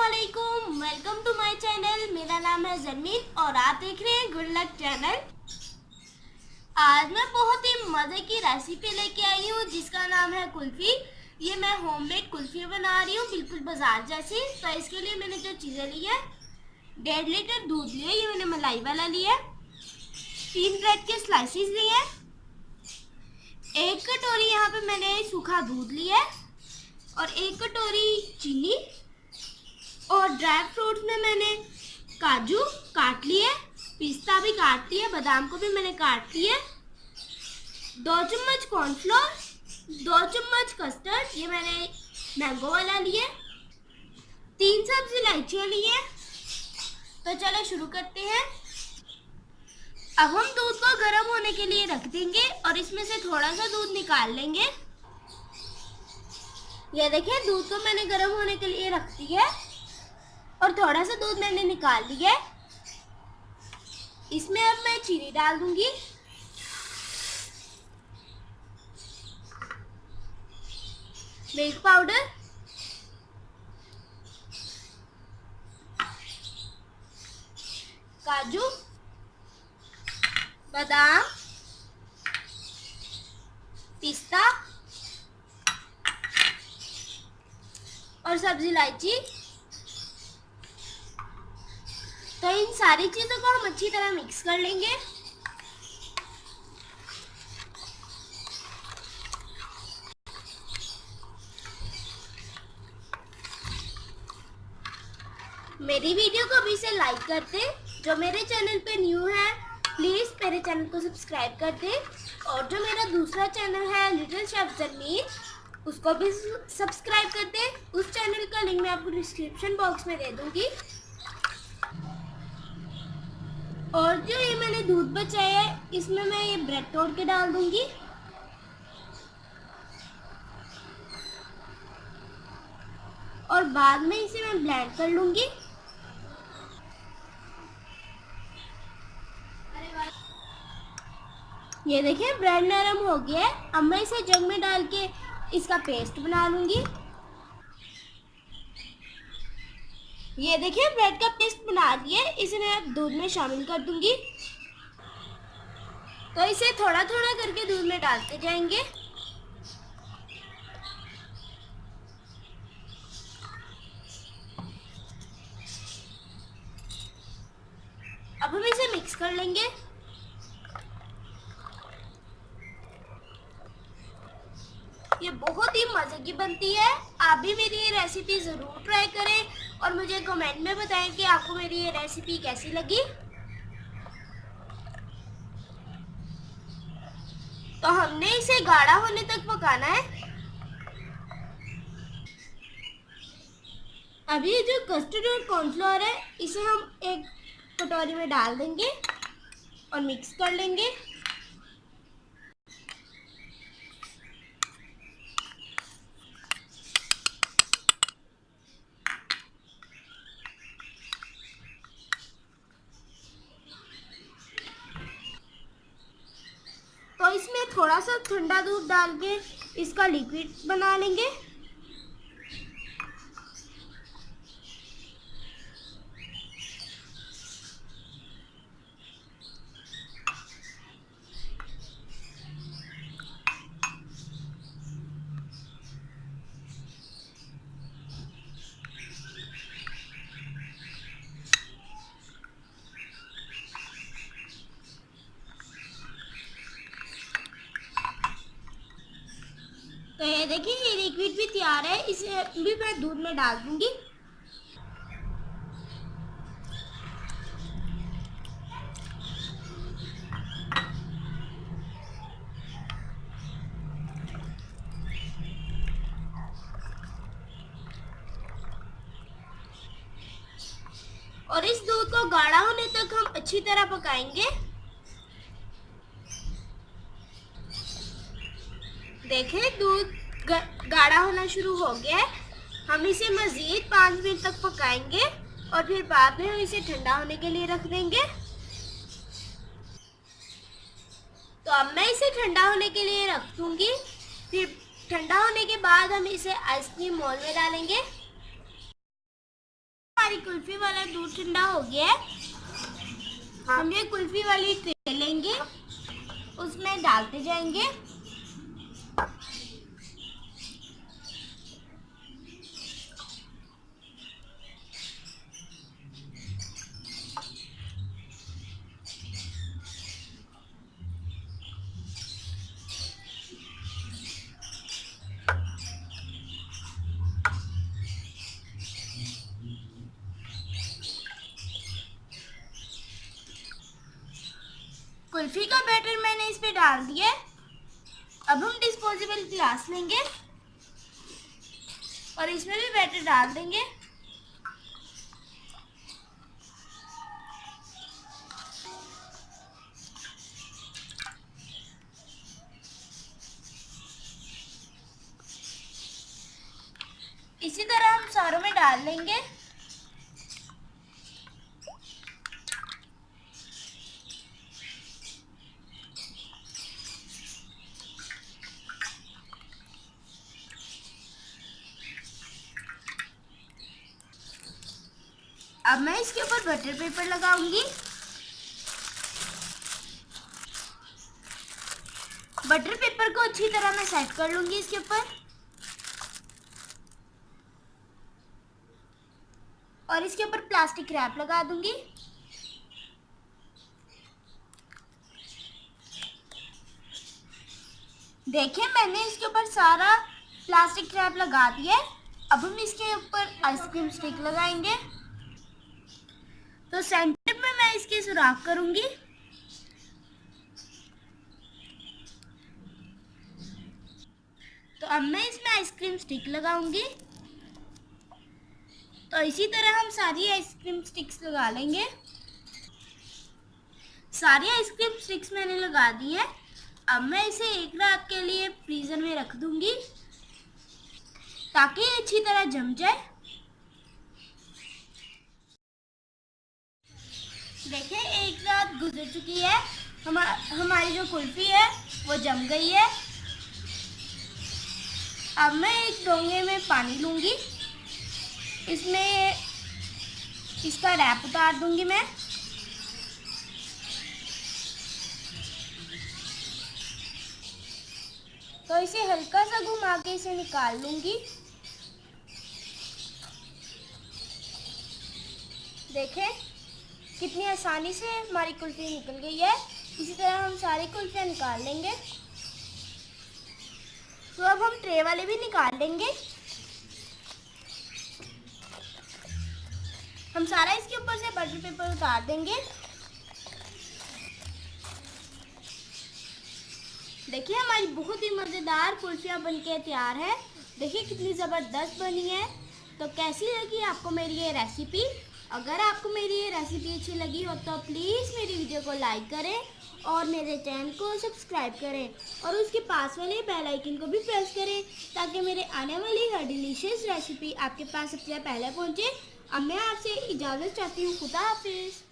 अस्सलामुअलैकुम, welcome to my channel. मेरा नाम है जरमीन और आप देख रहे हैं गुड लक चैनल। आज मैं बहुत ही मज़े की रेसिपी लेके आई हूँ जिसका नाम है कुल्फ़ी। ये मैं होममेड कुल्फ़ी बना रही हूँ, बिल्कुल बाजार जैसी। तो इसके लिए मैंने जो चीज़ें ली है, 1.5 लीटर दूध लिया, ये मैंने मलाई वाला लिया। 3 ब्रेड के स्लाइसिस लिए, 1 कटोरी यहाँ पे मैंने सूखा दूध लिया और 1 कटोरी चीनी। और ड्राई फ्रूट्स में मैंने काजू काट लिए, पिस्ता भी काट लिया, बादाम को भी मैंने काट लिया। 2 चम्मच कॉर्नफ्लोर, 2 चम्मच कस्टर्ड, ये मैंने मैंगो वाला लिया। 3 सब्जी इलायचियाँ लिए। तो चलो शुरू करते हैं। अब हम दूध को गर्म होने के लिए रख देंगे और इसमें से थोड़ा सा दूध निकाल लेंगे। ये देखिए, दूध को मैंने गर्म होने के लिए रख दिया और थोड़ा सा दूध मैंने निकाल लिया। इसमें अब मैं चीनी डाल दूंगी। मिल्क पाउडर, काजू, बादाम, पिस्ता और सब्जी इलायची। तो इन सारी चीज़ों को हम अच्छी तरह मिक्स कर लेंगे। मेरी वीडियो को अभी से लाइक कर दे। जो मेरे चैनल पे न्यू है प्लीज़ मेरे चैनल को सब्सक्राइब कर दे। और जो मेरा दूसरा चैनल है लिटिल शेफ जरमीन, उसको भी सब्सक्राइब कर दे। उस चैनल का लिंक मैं आपको डिस्क्रिप्शन बॉक्स में दे दूँगी। और जो ये मैंने दूध बचाया है, इसमें मैं ये ब्रेड तोड़ के डाल दूंगी। और बाद में इसे मैं ब्लेंड कर लूंगी। ये देखिए, ब्रेड नरम हो गया है। अब मैं इसे जग में डाल के इसका पेस्ट बना लूंगी। ये देखिए, ब्रेड का पेस्ट बना दिया। इसे मैं दूध में शामिल कर दूंगी। तो इसे थोड़ा थोड़ा करके दूध में डालते जाएंगे। अब हम इसे मिक्स कर लेंगे। ये बहुत ही मज़े की बनती है। आप भी मेरी ये रेसिपी ज़रूर ट्राई करें और मुझे कमेंट में बताएं कि आपको मेरी ये रेसिपी कैसी लगी। तो हमने इसे गाढ़ा होने तक पकाना है। अभी जो कस्टर्ड और कॉर्नफ्लोर है, इसे हम एक कटोरी में डाल देंगे और मिक्स कर लेंगे। तो इसमें थोड़ा सा ठंडा दूध डाल के इसका लिक्विड बना लेंगे। तो ये देखिए, ये लिक्विड भी तैयार है। इसे भी मैं दूध में डाल दूंगी। और इस दूध को गाढ़ा होने तक हम अच्छी तरह पकाएंगे। देखें, दूध गाढ़ा होना शुरू हो गया है। हम इसे मज़ीद 5 मिनट तक पकाएंगे और फिर बाद में हम इसे ठंडा होने के लिए रख देंगे। तो अब मैं इसे ठंडा होने के लिए रख दूंगी। फिर ठंडा होने के बाद हम इसे आइसक्रीम मोल्ड में डालेंगे। हमारी कुल्फी वाला दूध ठंडा हो गया है। हम ये कुल्फी वाली ट्रे लेंगे, उसमें डालते जाएंगे। कुल्फी का बैटर मैंने इस पे डाल दिया। अब हम डिस्पोजेबल ग्लास लेंगे और इसमें भी बैटर डाल देंगे। इसी तरह हम सारों में डाल लेंगे। अब मैं इसके ऊपर बटर पेपर लगाऊंगी। बटर पेपर को अच्छी तरह मैं सेट कर लूंगी इसके ऊपर और इसके ऊपर प्लास्टिक रैप लगा दूंगी। देखिए मैंने इसके ऊपर सारा प्लास्टिक रैप लगा दिया। अब हम इसके ऊपर आइसक्रीम स्टिक लगाएंगे। तो सेंटर में मैं इसकी सुराख करूंगी। तो अब मैं इसमें आइसक्रीम स्टिक लगाऊंगी। तो इसी तरह हम सारी आइसक्रीम स्टिक्स लगा लेंगे। सारी आइसक्रीम स्टिक्स मैंने लगा दी है। अब मैं इसे एक रात के लिए फ्रीजर में रख दूंगी ताकि अच्छी तरह जम जाए। देखिए एक रात गुजर चुकी है, हमारी जो कुल्फी है वो जम गई है। अब मैं एक डोंगे में पानी लूंगी, इसमें इसका रैप उतार दूंगी मैं। तो इसे हल्का सा घुमा के इसे निकाल लूंगी। देखें कितनी आसानी से हमारी कुल्फी निकल गई है। इसी तरह हम सारी कुल्फियाँ निकाल लेंगे। तो अब हम ट्रे वाले भी निकाल लेंगे। हम सारा इसके ऊपर से बटर पेपर उतार देंगे। देखिए हमारी बहुत ही मज़ेदार कुल्फियाँ बनके तैयार है। देखिए कितनी ज़बरदस्त बनी है। तो कैसी लगी आपको मेरी ये रेसिपी? अगर आपको मेरी ये रेसिपी अच्छी लगी हो तो प्लीज़ मेरी वीडियो को लाइक करें और मेरे चैनल को सब्सक्राइब करें और उसके पास वाले बेल आइकन को भी प्रेस करें ताकि मेरे आने वाली हर डिलीशियस रेसिपी आपके पास सबसे पहले पहुंचे। अब मैं आपसे इजाज़त चाहती हूँ। खुदा हाफिज़।